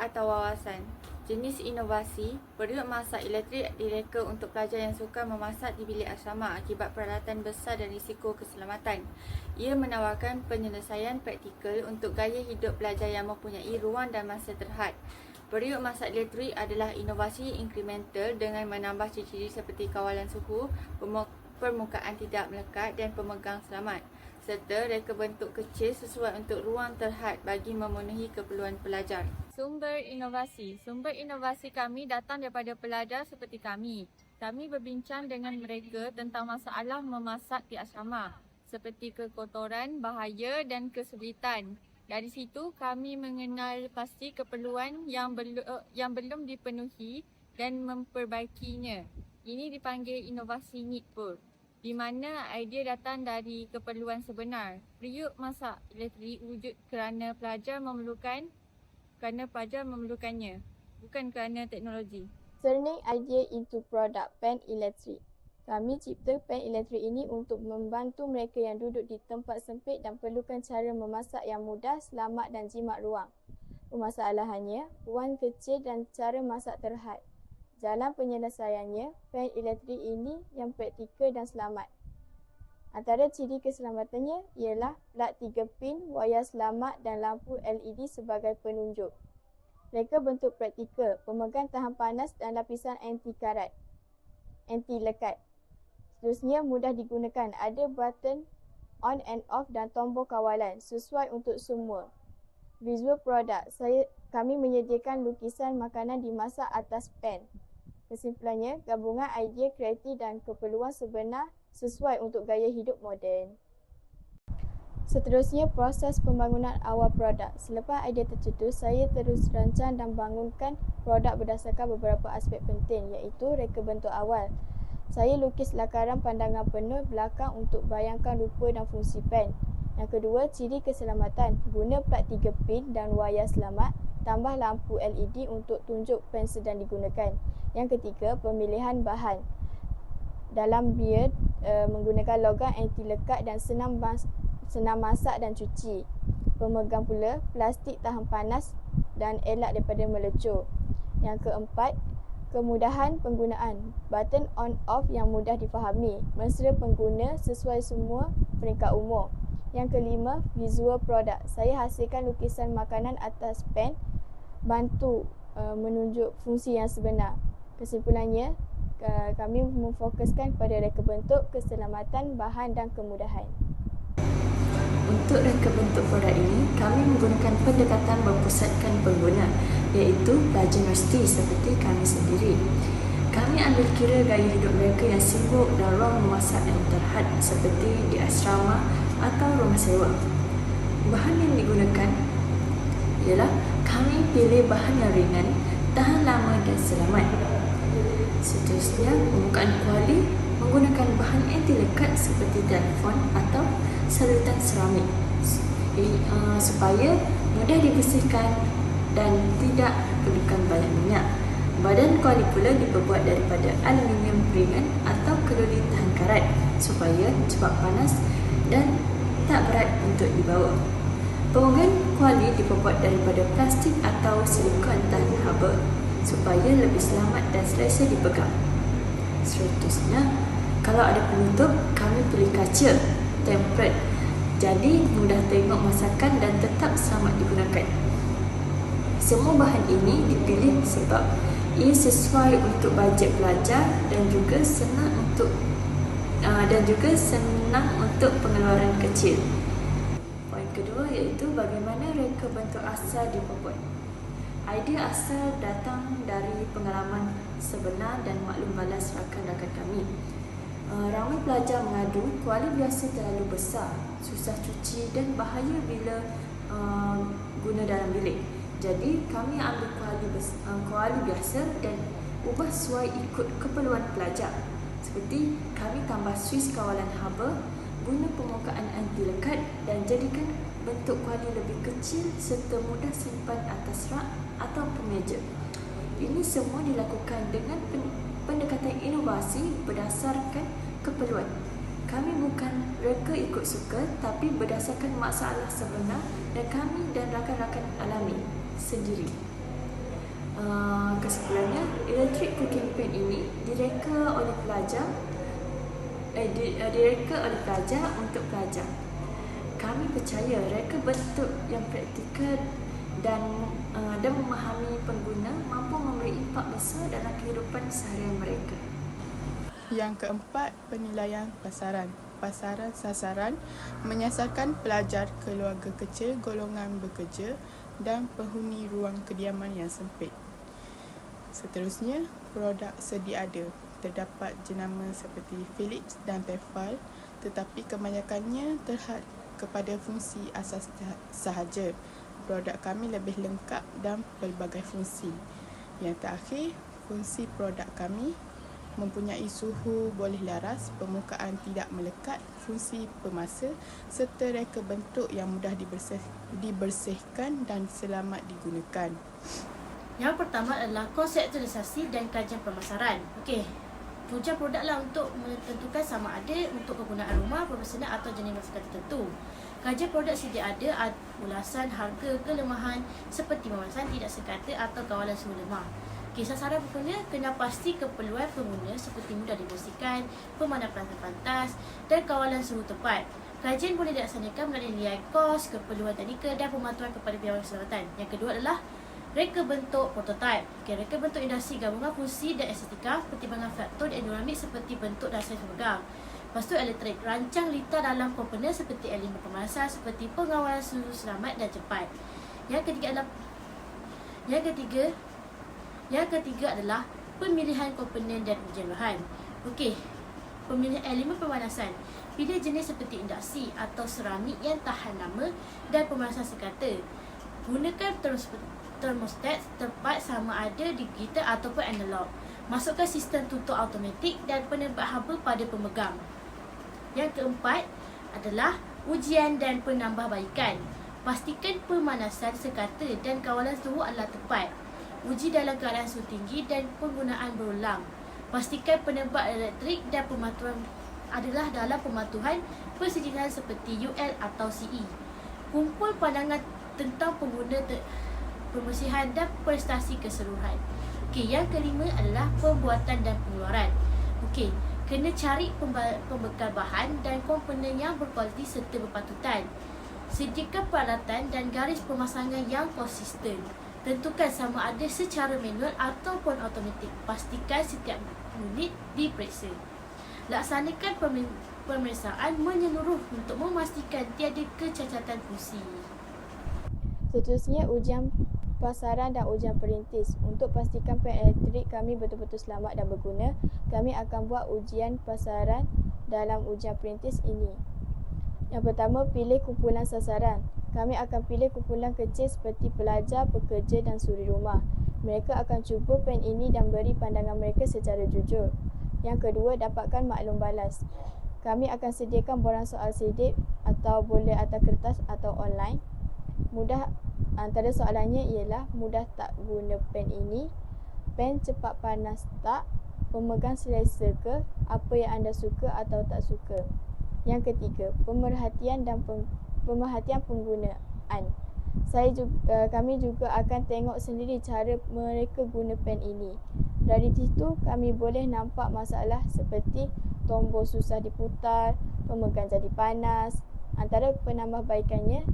atau wawasan. Jenis inovasi, periuk masak elektrik direka untuk pelajar yang suka memasak di bilik asrama akibat peralatan besar dan risiko keselamatan. Ia menawarkan penyelesaian praktikal untuk gaya hidup pelajar yang mempunyai ruang dan masa terhad. Periuk masak elektrik adalah inovasi inkremental dengan menambah ciri-ciri seperti kawalan suhu, permukaan tidak melekat dan pemegang selamat, serta reka bentuk kecil sesuai untuk ruang terhad bagi memenuhi keperluan pelajar. Sumber inovasi kami datang daripada pelajar seperti kami. Kami berbincang dengan mereka tentang masalah memasak di asrama, seperti kekotoran, bahaya dan kesulitan. Dari situ kami mengenal pasti keperluan yang belum dipenuhi dan memperbaikinya. Ini dipanggil inovasi need pull, di mana idea datang dari keperluan sebenar. Periuk masak elektrik wujud kerana pelajar memerlukannya, bukan kerana teknologi. Turning idea into product, pan elektrik. Kami cipta pan elektrik ini untuk membantu mereka yang duduk di tempat sempit dan perlukan cara memasak yang mudah, selamat dan jimat ruang. Permasalahannya, wang kecil dan cara masak terhad. Jalan penyelesaiannya, pan elektrik ini yang praktikal dan selamat. Antara ciri keselamatannya ialah plat 3 pin, wayar selamat dan lampu LED sebagai penunjuk. Reka bentuk praktikal, pemegang tahan panas dan lapisan anti lekat. Seterusnya mudah digunakan, ada button on and off dan tombol kawalan, sesuai untuk semua. Visual product, kami menyediakan lukisan makanan dimasak atas pan. Kesimpulannya, gabungan idea kreatif dan keperluan sebenar sesuai untuk gaya hidup moden. Seterusnya, proses pembangunan awal produk. Selepas idea tercetus, saya terus rancang dan bangunkan produk berdasarkan beberapa aspek penting, iaitu reka bentuk awal. Saya lukis lakaran pandangan penuh belakang untuk bayangkan rupa dan fungsi pan. Yang kedua, ciri keselamatan. Guna plat 3 pin dan wayar selamat, tambah lampu LED untuk tunjuk pan sedang digunakan. Yang ketiga, pemilihan bahan. Dalam beard, menggunakan logam anti lekat dan senang masak dan cuci. Pemegang pula, plastik tahan panas dan elak daripada melecur. Yang keempat, kemudahan penggunaan. Button on off yang mudah difahami. Mesra pengguna sesuai semua peringkat umur. Yang kelima, visual product. Saya hasilkan lukisan makanan atas pan, bantu menunjuk fungsi yang sebenar. Kesimpulannya, kami memfokuskan pada reka bentuk, keselamatan, bahan dan kemudahan. Untuk reka bentuk produk ini, kami menggunakan pendekatan berpusatkan pengguna, iaitu pelajar universiti seperti kami sendiri. Kami ambil kira gaya hidup mereka yang sibuk dan ruang memasak yang terhad seperti di asrama atau rumah sewa. Bahan yang digunakan ialah kami pilih bahan yang ringan, tahan lama dan selamat. Seterusnya, pembukaan kuali menggunakan bahan anti lekat seperti telefon atau salutan seramik supaya mudah dibersihkan dan tidak perlukan banyak minyak. Badan kuali pula diperbuat daripada aluminium ringan atau keluli tahan karat supaya cepat panas dan tak berat untuk dibawa. Penggunaan kuali diperbuat daripada plastik atau silikon tahan haba supaya lebih selamat dan selesa dipegang. Seterusnya, kalau ada penutup, kami pilih kaca tempered, jadi mudah tengok masakan dan tetap selamat digunakan. Semua bahan ini dipilih sebab ia sesuai untuk bajet pelajar dan juga senang untuk pengeluaran kecil. Poin kedua iaitu bagaimana reka bentuk asal diperbuat. Idea asal datang dari pengalaman sebenar dan maklum balas rakan-rakan kami. Ramai pelajar mengadu kuali biasa terlalu besar, susah cuci dan bahaya bila guna dalam bilik. Jadi kami ambil kuali biasa dan ubah sesuai ikut keperluan pelajar. Seperti kami tambah suis kawalan haba, guna permukaan anti lekat dan jadikan bentuk kuali lebih kecil serta mudah simpan atas rak atau meja. Ini semua dilakukan dengan pendekatan inovasi berdasarkan keperluan. Kami bukan reka ikut suka tapi berdasarkan masalah sebenar dan kami dan rakan-rakan alami sendiri. Kesimpulannya, electric cooking pan ini direka oleh pelajar untuk pelajar. Kami percaya reka bentuk yang praktikal dan memahami pengguna mampu memberi impak besar dalam kehidupan seharian mereka. Yang keempat, penilaian pasaran. Pasaran sasaran menyasarkan pelajar, keluarga kecil, golongan bekerja dan penghuni ruang kediaman yang sempit. Seterusnya, produk sedia ada. Terdapat jenama seperti Philips dan Tefal, tetapi kebanyakannya terhad kepada fungsi asas sahaja. Produk kami lebih lengkap dan pelbagai fungsi. Yang terakhir, fungsi produk kami mempunyai suhu boleh laras, permukaan tidak melekat, fungsi pemasa serta reka bentuk yang mudah dibersihkan dan selamat digunakan. Yang pertama adalah konseptualisasi dan kajian pemasaran. Okey, ujian produk lah untuk menentukan sama ada untuk kegunaan rumah, profesional atau jenis masakan tertentu. Kajian produk sedia ada, ulasan harga, kelemahan seperti pemasaran tidak sekata atau kawalan suhu lemah. Sasaran pengguna kena pasti keperluan pengguna seperti mudah dibersihkan, pemadaman pantas dan kawalan suhu tepat. Kajian boleh dilaksanakan melalui nilai kos, keperluan teknikal dan pemantauan kepada pihak keselamatan. Yang kedua adalah reka bentuk prototype. Reka bentuk induksi gabungan fungsi dan estetika, pertimbangan faktor dan dinamik seperti bentuk dan saiz pemegang. Lepas tu elektrik, rancang litar dalam komponen seperti elemen pemanasan seperti pengawalan suhu selamat dan cepat. Yang ketiga adalah pemilihan komponen dan ujian bahan. Okey, pemilihan elemen pemanasan. Pilih jenis seperti induksi atau seramik yang tahan lama dan pemanasan sekata. Gunakan termostat tepat sama ada digital ataupun analog. Masukkan sistem tutup automatik dan penerbit haba pada pemegang. Yang keempat adalah ujian dan penambahbaikan. Pastikan pemanasan sekata dan kawalan suhu adalah tepat. Uji dalam keadaan suhu tinggi dan penggunaan berulang. Pastikan penerbit elektrik dan pemantauan adalah dalam pematuhan persediaan seperti UL atau CE. Kumpul pandangan tentang pengguna pembersihan dan prestasi keseluruhan. Okey, yang kelima adalah pembuatan dan pengeluaran. Okey, kena cari pembekal bahan dan komponen yang berkualiti serta berpatutan. Sediakan peralatan dan garis pemasangan yang konsisten. Tentukan sama ada secara manual ataupun automatik. Pastikan setiap unit diperiksa. Laksanakan pemeriksaan menyeluruh untuk memastikan tiada kecacatan fungsi. Seterusnya, ujian pasaran dan ujian perintis. Untuk pastikan pen elektrik kami betul-betul selamat dan berguna, kami akan buat ujian pasaran dalam ujian perintis ini. Yang pertama, pilih kumpulan sasaran. Kami akan pilih kumpulan kecil seperti pelajar, pekerja dan suri rumah. Mereka akan cuba pen ini dan beri pandangan mereka secara jujur. Yang kedua, dapatkan maklum balas. Kami akan sediakan borang soal sedik atau boleh atas kertas atau online. Mudah antara soalannya ialah mudah tak guna pen ini, pen cepat panas tak, pemegang selesa ke, apa yang anda suka atau tak suka. Yang ketiga, pemerhatian penggunaan. Kami juga akan tengok sendiri cara mereka guna pen ini. Dari situ kami boleh nampak masalah seperti tombol susah diputar, pemegang jadi panas. Antara penambahbaikannya,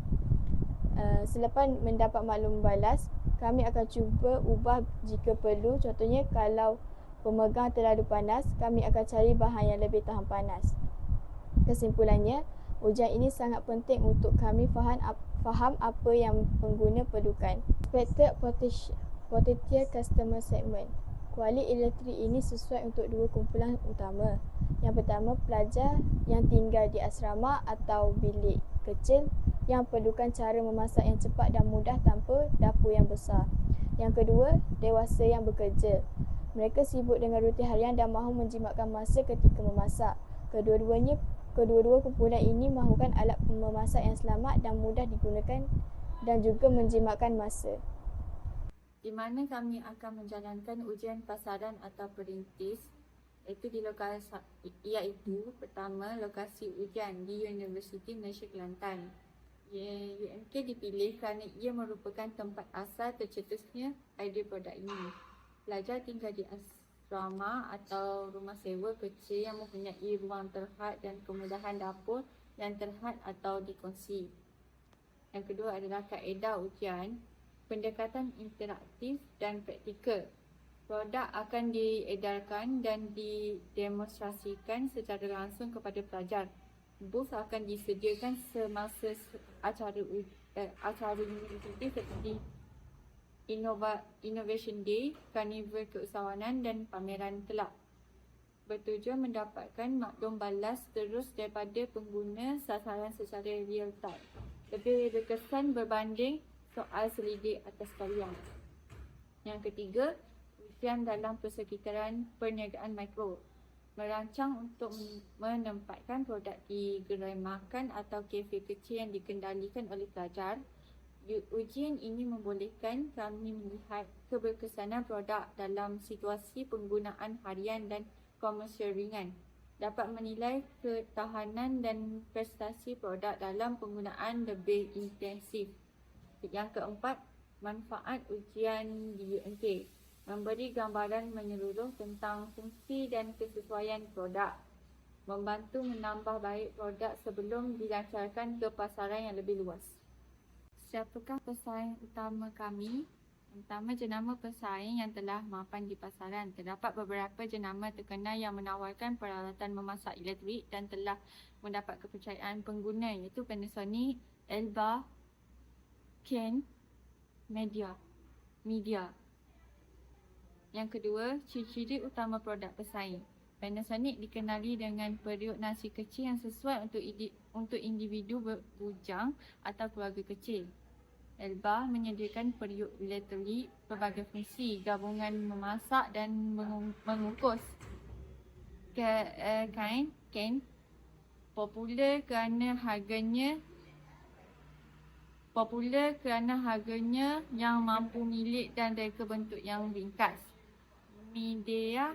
selepas mendapat maklum balas, kami akan cuba ubah jika perlu. Contohnya, kalau pemegang terlalu panas, kami akan cari bahan yang lebih tahan panas. Kesimpulannya, ujian ini sangat penting untuk kami faham apa yang pengguna perlukan. Expected potential customer segment. Kuali elektrik ini sesuai untuk dua kumpulan utama. Yang pertama, pelajar yang tinggal di asrama atau bilik kecil yang perlukan cara memasak yang cepat dan mudah tanpa dapur yang besar. Yang kedua, dewasa yang bekerja. Mereka sibuk dengan rutin harian dan mahu menjimatkan masa ketika memasak. Kedua-dua kumpulan ini mahukan alat memasak yang selamat dan mudah digunakan dan juga menjimatkan masa. Di mana kami akan menjalankan ujian pasaran atau perintis, iaitu pertama, lokasi ujian di Universiti Malaysia Kelantan. UMK dipilih kerana ia merupakan tempat asal tercetusnya idea produk ini. Pelajar tinggal di asrama atau rumah sewa kecil yang mempunyai ruang terhad dan kemudahan dapur yang terhad atau dikongsi. Yang kedua adalah kaedah ujian, pendekatan interaktif dan praktikal. Produk akan diedarkan dan didemonstrasikan secara langsung kepada pelajar. Booth akan disediakan semasa acara universiti seperti Innovation Day, Karnival Keusahawanan dan pameran kelab. Bertujuan mendapatkan maklum balas terus daripada pengguna sasaran secara real time. Lebih berkesan berbanding soal selidik atas talian. Yang ketiga, ujian dalam persekitaran perniagaan mikro. Merancang untuk menempatkan produk di gerai makan atau kafe kecil yang dikendalikan oleh pelajar. Ujian ini membolehkan kami melihat keberkesanan produk dalam situasi penggunaan harian dan komersial ringan. Dapat menilai ketahanan dan prestasi produk dalam penggunaan lebih intensif. Yang keempat, manfaat ujian di UMK. Memberi gambaran menyeluruh tentang fungsi dan kesesuaian produk. Membantu menambah baik produk sebelum dilancarkan ke pasaran yang lebih luas. Siapakah pesaing utama kami? Pertama, jenama pesaing yang telah mapan di pasaran. Terdapat beberapa jenama terkenal yang menawarkan peralatan memasak elektrik dan telah mendapat kepercayaan pengguna, iaitu Panasonic, Elba, Ken, Media. Yang kedua, ciri-ciri utama produk pesaing. Panasonic dikenali dengan periuk nasi kecil yang sesuai untuk individu bujang atau keluarga kecil. Elba menyediakan periuk elektrik berbagai fungsi, gabungan memasak dan mengukus. Ken popular kerana harganya yang mampu milik dan reka bentuk yang ringkas. Media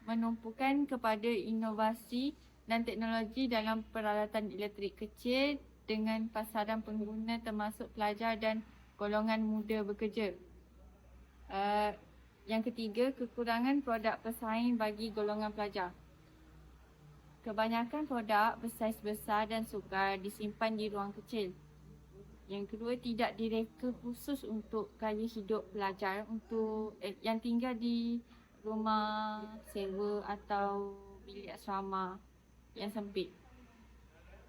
menumpukan kepada inovasi dan teknologi dalam peralatan elektrik kecil dengan pasaran pengguna termasuk pelajar dan golongan muda bekerja. Yang ketiga, kekurangan produk pesaing bagi golongan pelajar. Kebanyakan produk bersaiz besar dan sukar disimpan di ruang kecil. Yang kedua, tidak direka khusus untuk gaya hidup pelajar untuk yang tinggal di rumah sewa atau bilik asrama yang sempit.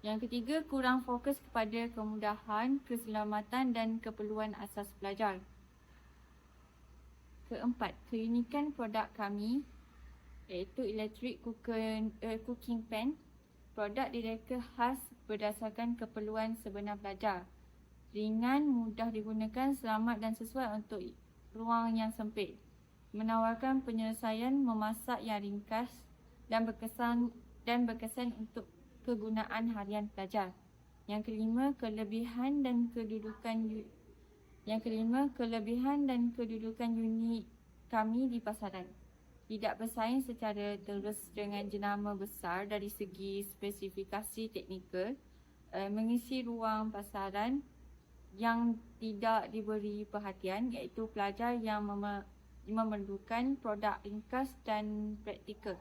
Yang ketiga, kurang fokus kepada kemudahan, keselamatan dan keperluan asas pelajar. Keempat, keunikan produk kami iaitu electric cooking pan. Produk direka khas berdasarkan keperluan sebenar pelajar. Ringan, mudah digunakan, selamat dan sesuai untuk ruang yang sempit. Menawarkan penyelesaian memasak yang ringkas dan berkesan untuk kegunaan harian pelajar. Yang kelima, kelebihan dan kedudukan unik kami di pasaran. Tidak bersaing secara terus dengan jenama besar dari segi spesifikasi teknikal, mengisi ruang pasaran yang tidak diberi perhatian, iaitu pelajar yang memerlukan produk ringkas dan praktikal.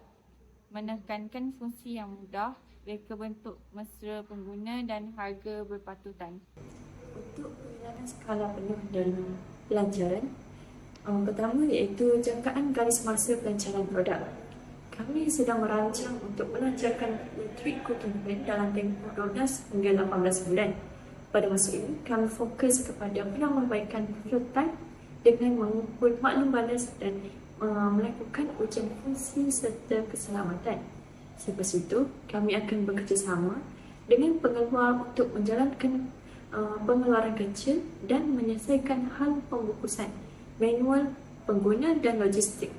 Menekankan fungsi yang mudah, reka bentuk mesra pengguna dan harga berpatutan. Untuk penilaian skala penuh dan pelancaran, pertama iaitu jangkaan garis masa pelancaran produk. Kami sedang merancang untuk melancarkan electric cooking pan dalam tempoh 12 hingga 18 bulan. Pada masa ini, kami fokus kepada penambahbaikan prototype dengan mengumpul maklum balas dan melakukan ujian fungsi serta keselamatan. Selepas itu, kami akan bekerjasama dengan pengeluar untuk menjalankan pengeluaran kecil dan menyelesaikan hal pembukusan, manual pengguna dan logistik.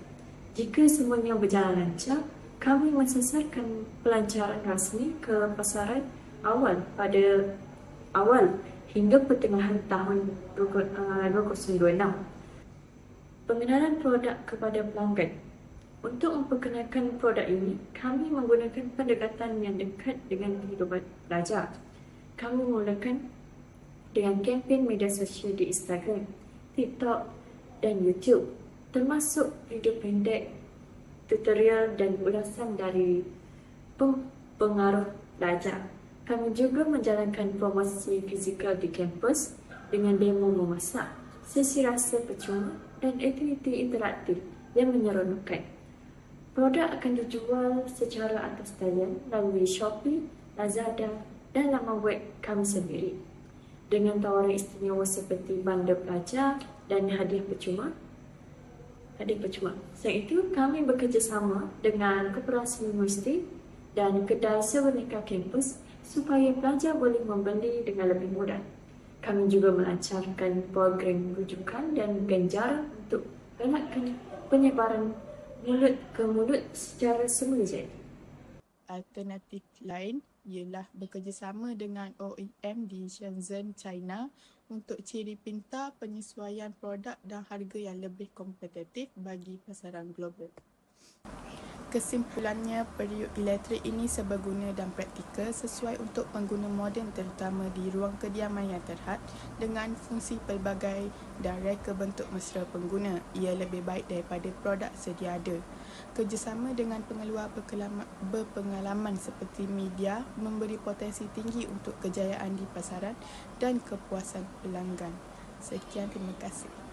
Jika semuanya berjalan lancar, kami mensasarkan pelancaran rasmi ke pasaran awal hingga pertengahan tahun 2026. Pengenalan produk kepada pelanggan. Untuk memperkenalkan produk ini, kami menggunakan pendekatan yang dekat dengan kehidupan pelajar. Kami mulakan dengan kempen media sosial di Instagram, TikTok dan YouTube, termasuk video pendek, tutorial dan ulasan dari pengaruh pelajar. Kami juga menjalankan promosi fizikal di kampus dengan demo memasak, sesi rasa percuma dan aktiviti interaktif yang menyeronokkan. Produk akan dijual secara atas talian melalui Shopee, Lazada dan laman web kami sendiri. Dengan tawaran istimewa seperti bundle pelajar dan hadiah percuma. Selain itu, kami bekerjasama dengan koperasi universiti dan kedai sereneka kampus supaya pelajar boleh membeli dengan lebih mudah. Kami juga melancarkan program rujukan dan ganjaran untuk galakkan penyebaran mulut ke mulut secara semula jadi. Alternatif lain ialah bekerjasama dengan OEM di Shenzhen, China untuk ciri pintar penyesuaian produk dan harga yang lebih kompetitif bagi pasaran global. Kesimpulannya, periuk elektrik ini seberguna dan praktikal sesuai untuk pengguna moden terutama di ruang kediaman yang terhad dengan fungsi pelbagai dan reka bentuk mesra pengguna. Ia lebih baik daripada produk sedia ada. Kerjasama dengan pengeluar berpengalaman seperti media memberi potensi tinggi untuk kejayaan di pasaran dan kepuasan pelanggan. Sekian, terima kasih.